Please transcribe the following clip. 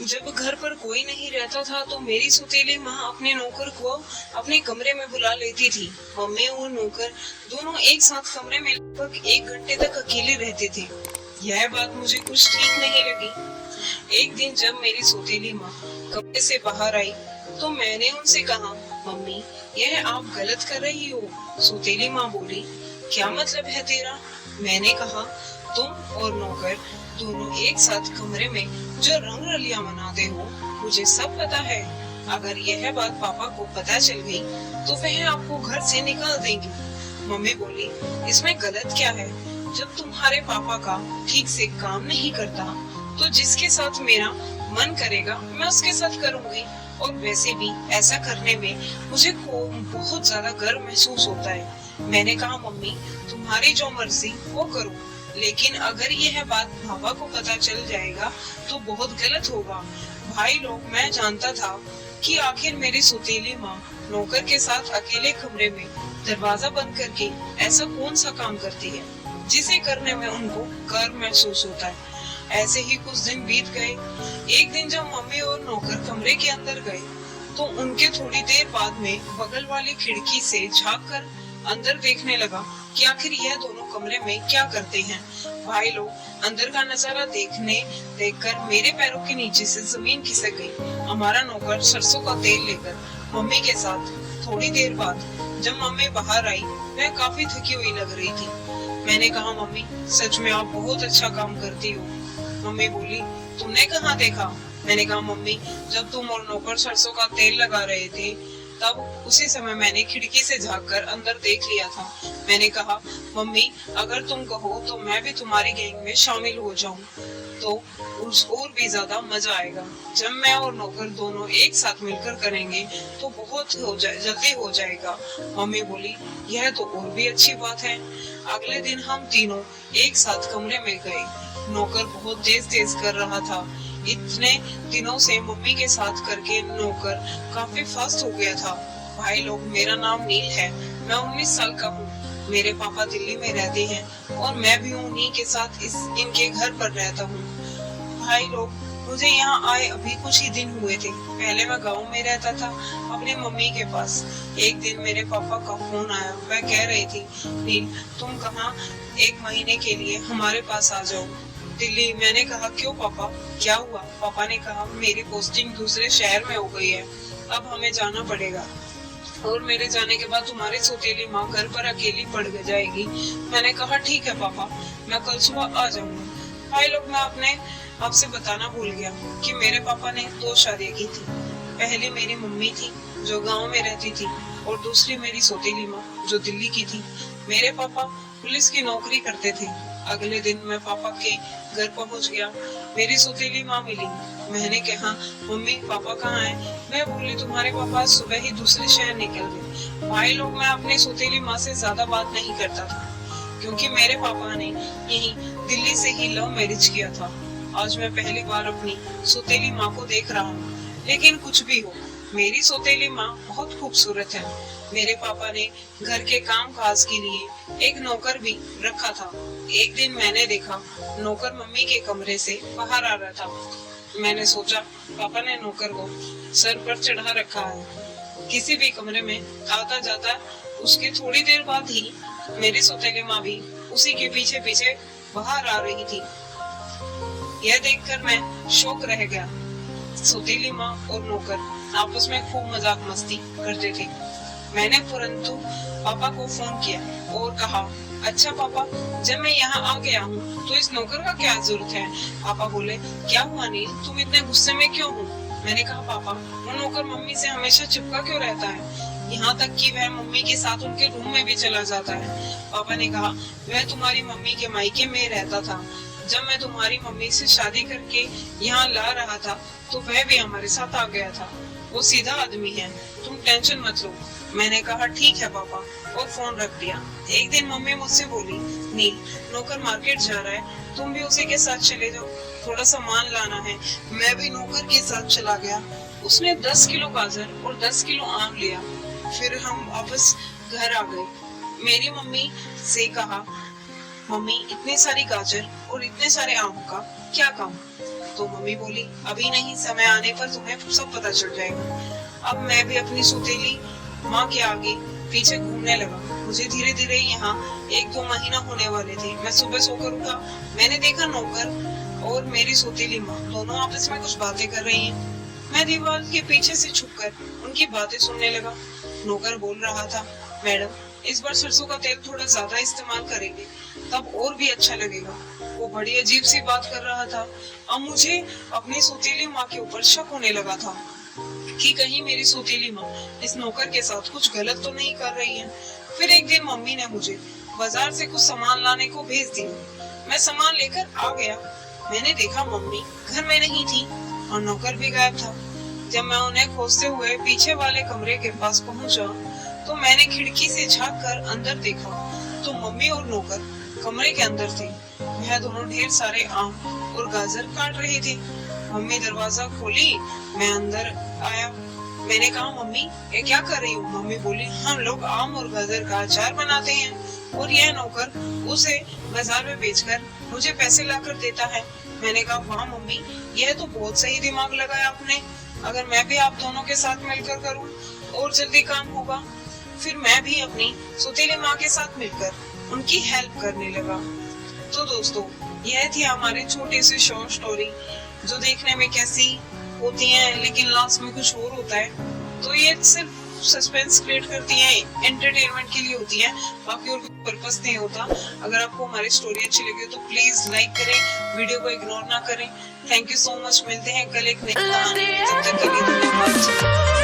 जब घर पर कोई नहीं रहता था तो मेरी सौतेली माँ अपने नौकर को अपने कमरे में बुला लेती थी। मम्मी और नौकर दोनों एक साथ कमरे में लगभग 1 घंटे तक अकेले रहते थे। यह बात मुझे कुछ ठीक नहीं लगी। एक दिन जब मेरी सौतेली माँ कमरे से बाहर आई तो मैंने उनसे कहा, मम्मी यह आप गलत कर रही हो। सौतेली माँ बोली, क्या मतलब है तेरा? मैंने कहा, तुम और नौकर दोनों एक साथ कमरे में जो रंग रलियां मनाते हो, मुझे सब पता है। अगर यह बात पापा को पता चल गई तो वह आपको घर से निकाल देंगे। मम्मी बोली, इसमें गलत क्या है? जब तुम्हारे पापा का ठीक से काम नहीं करता तो जिसके साथ मेरा मन करेगा मैं उसके साथ करूंगी। और वैसे भी ऐसा करने में मुझे बहुत ज्यादा गर्व महसूस होता है। मैंने कहा, मम्मी तुम्हारी जो मर्जी वो करो, लेकिन अगर यह बात पापा को पता चल जाएगा तो बहुत गलत होगा। भाई लोग, मैं जानता था कि आखिर मेरी सौतेली माँ नौकर के साथ अकेले कमरे में दरवाजा बंद करके ऐसा कौन सा काम करती है जिसे करने में उनको गर्व महसूस होता है। ऐसे ही कुछ दिन बीत गए। एक दिन जब मम्मी और नौकर कमरे के अंदर गए तो उनके थोड़ी देर बाद में बगल वाली खिड़की से झांक कर अंदर देखने लगा कि आखिर यह दोनों कमरे में क्या करते हैं। भाई लोग, अंदर का नजारा देखकर मेरे पैरों के नीचे से जमीन खिसक गई। हमारा नौकर सरसों का तेल लेकर मम्मी के साथ थोड़ी देर बाद जब मम्मी बाहर आई, वह काफी थकी हुई लग रही थी। मैंने कहा, मम्मी सच में आप बहुत अच्छा काम करती हो। मम्मी बोली, तुमने कहाँ देखा? मैंने कहा, मम्मी जब तुम और नौकर सरसों का तेल लगा रहे थे तब उसी समय मैंने खिड़की से झांककर अंदर देख लिया था। मैंने कहा, मम्मी अगर तुम कहो तो मैं भी तुम्हारी गैंग में शामिल हो जाऊं तो और भी ज्यादा मजा आएगा। जब मैं और नौकर दोनों एक साथ मिलकर करेंगे तो बहुत जल्दी हो जाएगा। मम्मी बोली, यह तो और भी अच्छी बात है। अगले दिन हम तीनों एक साथ कमरे में गए। नौकर बहुत तेज कर रहा था। इतने दिनों से मम्मी के साथ करके नौकर काफी फास्ट हो गया था। भाई लोग, मेरा नाम नील है। मैं 19 साल का हूँ। मेरे पापा दिल्ली में रहते हैं और मैं भी उन्हीं के साथ इनके घर पर रहता हूँ। भाई लोग, मुझे यहाँ आए अभी कुछ ही दिन हुए थे। पहले मैं गांव में रहता था अपनी मम्मी के पास। एक दिन मेरे पापा का फोन आया। वह कह रही थी, नील तुम कहाँ 1 महीने के लिए हमारे पास आ जाओ दिल्ली। मैंने कहा, क्यों पापा, क्या हुआ? पापा ने कहा, मेरी पोस्टिंग दूसरे शहर में हो गई है, अब हमें जाना पड़ेगा और मेरे जाने के बाद तुम्हारी सौतेली माँ घर पर अकेली पड़ जाएगी। मैंने कहा, ठीक है पापा, मैं कल सुबह आ जाऊंगा। भाई लोग, मैं आपसे बताना भूल गया कि मेरे पापा ने 2 शादियां की थी। पहली मेरी मम्मी थी जो गाँव में रहती थी और दूसरी मेरी सौतेली माँ जो दिल्ली की थी। मेरे पापा पुलिस की नौकरी करते थे। अगले दिन मैं पापा के घर पहुंच गया। मेरी सौतेली माँ मिली। मैंने कहा, मम्मी पापा कहाँ हैं? मैं बोली, तुम्हारे पापा सुबह ही दूसरे शहर निकल गए। भाई लोग, मैं अपनी सौतेली माँ से ज्यादा बात नहीं करता था क्योंकि मेरे पापा ने यही दिल्ली से ही लव मैरिज किया था। आज मैं पहली बार अपनी सौतेली माँ को देख रहा हूँ। लेकिन कुछ भी हो, मेरी सौतेली माँ बहुत खूबसूरत है। मेरे पापा ने घर के काम काज के लिए एक नौकर भी रखा था। एक दिन मैंने देखा नौकर मम्मी के कमरे से बाहर आ रहा था। मैंने सोचा पापा ने नौकर को सर पर चढ़ा रखा है, किसी भी कमरे में आता जाता। उसके थोड़ी देर बाद ही मेरी सौतेली माँ भी उसी के पीछे पीछे बाहर आ रही थी। यह देखकर मैं शौक रह गया। सौतेली माँ और नौकर आपस में खूब मजाक मस्ती करते थे। मैंने तुरंत पापा को फोन किया और कहा, अच्छा पापा, जब मैं यहाँ आ गया हूँ तो इस नौकर का क्या जरूरत है? पापा बोले, क्या हुआ नील, तुम इतने गुस्से में क्यों हो? मैंने कहा, पापा वो नौकर मम्मी से हमेशा चिपका क्यों रहता है? यहाँ तक कि वह मम्मी के साथ उनके रूम में भी चला जाता है। पापा ने कहा, वह तुम्हारी मम्मी के मायके में रहता था। जब मैं तुम्हारी मम्मी से शादी करके यहाँ ला रहा था तो वह भी हमारे साथ आ गया था। वो सीधा आदमी है, तुम टेंशन मत लो। मैंने कहा, ठीक है पापा, और फोन रख दिया। एक दिन मम्मी मुझसे बोली, नील नौकर मार्केट जा रहा है, तुम भी उसी के साथ चले जाओ, थोड़ा सामान लाना है। मैं भी नौकर के साथ चला गया। उसने 10 किलो गाजर और 10 किलो आम लिया। फिर हम वापस घर आ गए। मेरी मम्मी से कहा, मम्मी इतनी सारी गाजर और इतने सारे आम का क्या काम? तो मम्मी बोली, अभी नहीं, समय आने पर तुम्हें सब पता चल जाएगा। अब मैं भी अपनी सौतेली माँ के आगे पीछे घूमने लगा। मुझे धीरे धीरे यहाँ 1-2 महीना होने वाले थे। मैं सुबह सोकर उठा, मैंने देखा नौकर और मेरी सौतेली माँ दोनों आपस में कुछ बातें कर रही हैं। मैं दीवार के पीछे से छुपकर उनकी बातें सुनने लगा। नौकर बोल रहा था, मैडम इस बार सरसों का तेल थोड़ा ज्यादा इस्तेमाल करेंगे, तब और भी अच्छा लगेगा। वो बड़ी अजीब सी बात कर रहा था। अब मुझे अपनी सौतेली माँ के ऊपर शक होने लगा था कि कहीं मेरी सौतेली माँ इस नौकर के साथ कुछ गलत तो नहीं कर रही है। फिर एक दिन मम्मी ने मुझे बाजार से कुछ सामान लाने को भेज दिया। मैं सामान लेकर आ गया। मैंने देखा मम्मी घर में नहीं थी और नौकर भी गायब था। जब मैं उन्हें खोजते हुए पीछे वाले कमरे के पास पहुंचा तो मैंने खिड़की से झांक कर अंदर देखा तो मम्मी और नौकर कमरे के अंदर थे। वह दोनों ढेर सारे आम और गाजर काट रहे थे। मम्मी दरवाजा खोली, मैं अंदर आया। मैंने कहा, मम्मी ये क्या कर रही हो? मम्मी बोली, हम लोग आम और गाजर का अचार बनाते हैं और यह नौकर उसे बाजार में बेचकर मुझे पैसे लाकर देता है। मैंने कहा, वाह मम्मी, यह तो बहुत सही दिमाग लगाया आपने। अगर मैं भी आप दोनों के साथ मिलकर करूं और जल्दी काम होगा। फिर मैं भी अपनी सौतेली माँ के साथ मिलकर उनकी हेल्प करने लगा। तो दोस्तों, यह थी हमारे छोटे से शॉर्ट स्टोरी जो देखने में कैसी होती हैं लेकिन लास्ट में कुछ और होता है। तो ये सिर्फ सस्पेंस क्रिएट करती हैं, एंटरटेनमेंट के लिए होती हैं, बाकी और कोई पर्पस नहीं होता। अगर आपको हमारी स्टोरी अच्छी लगी तो प्लीज लाइक करें, वीडियो को इग्नोर ना करें। Thank you so much. मिलते हैं कल एक नई कहानी में। तब तक के लिए धन्यवाद।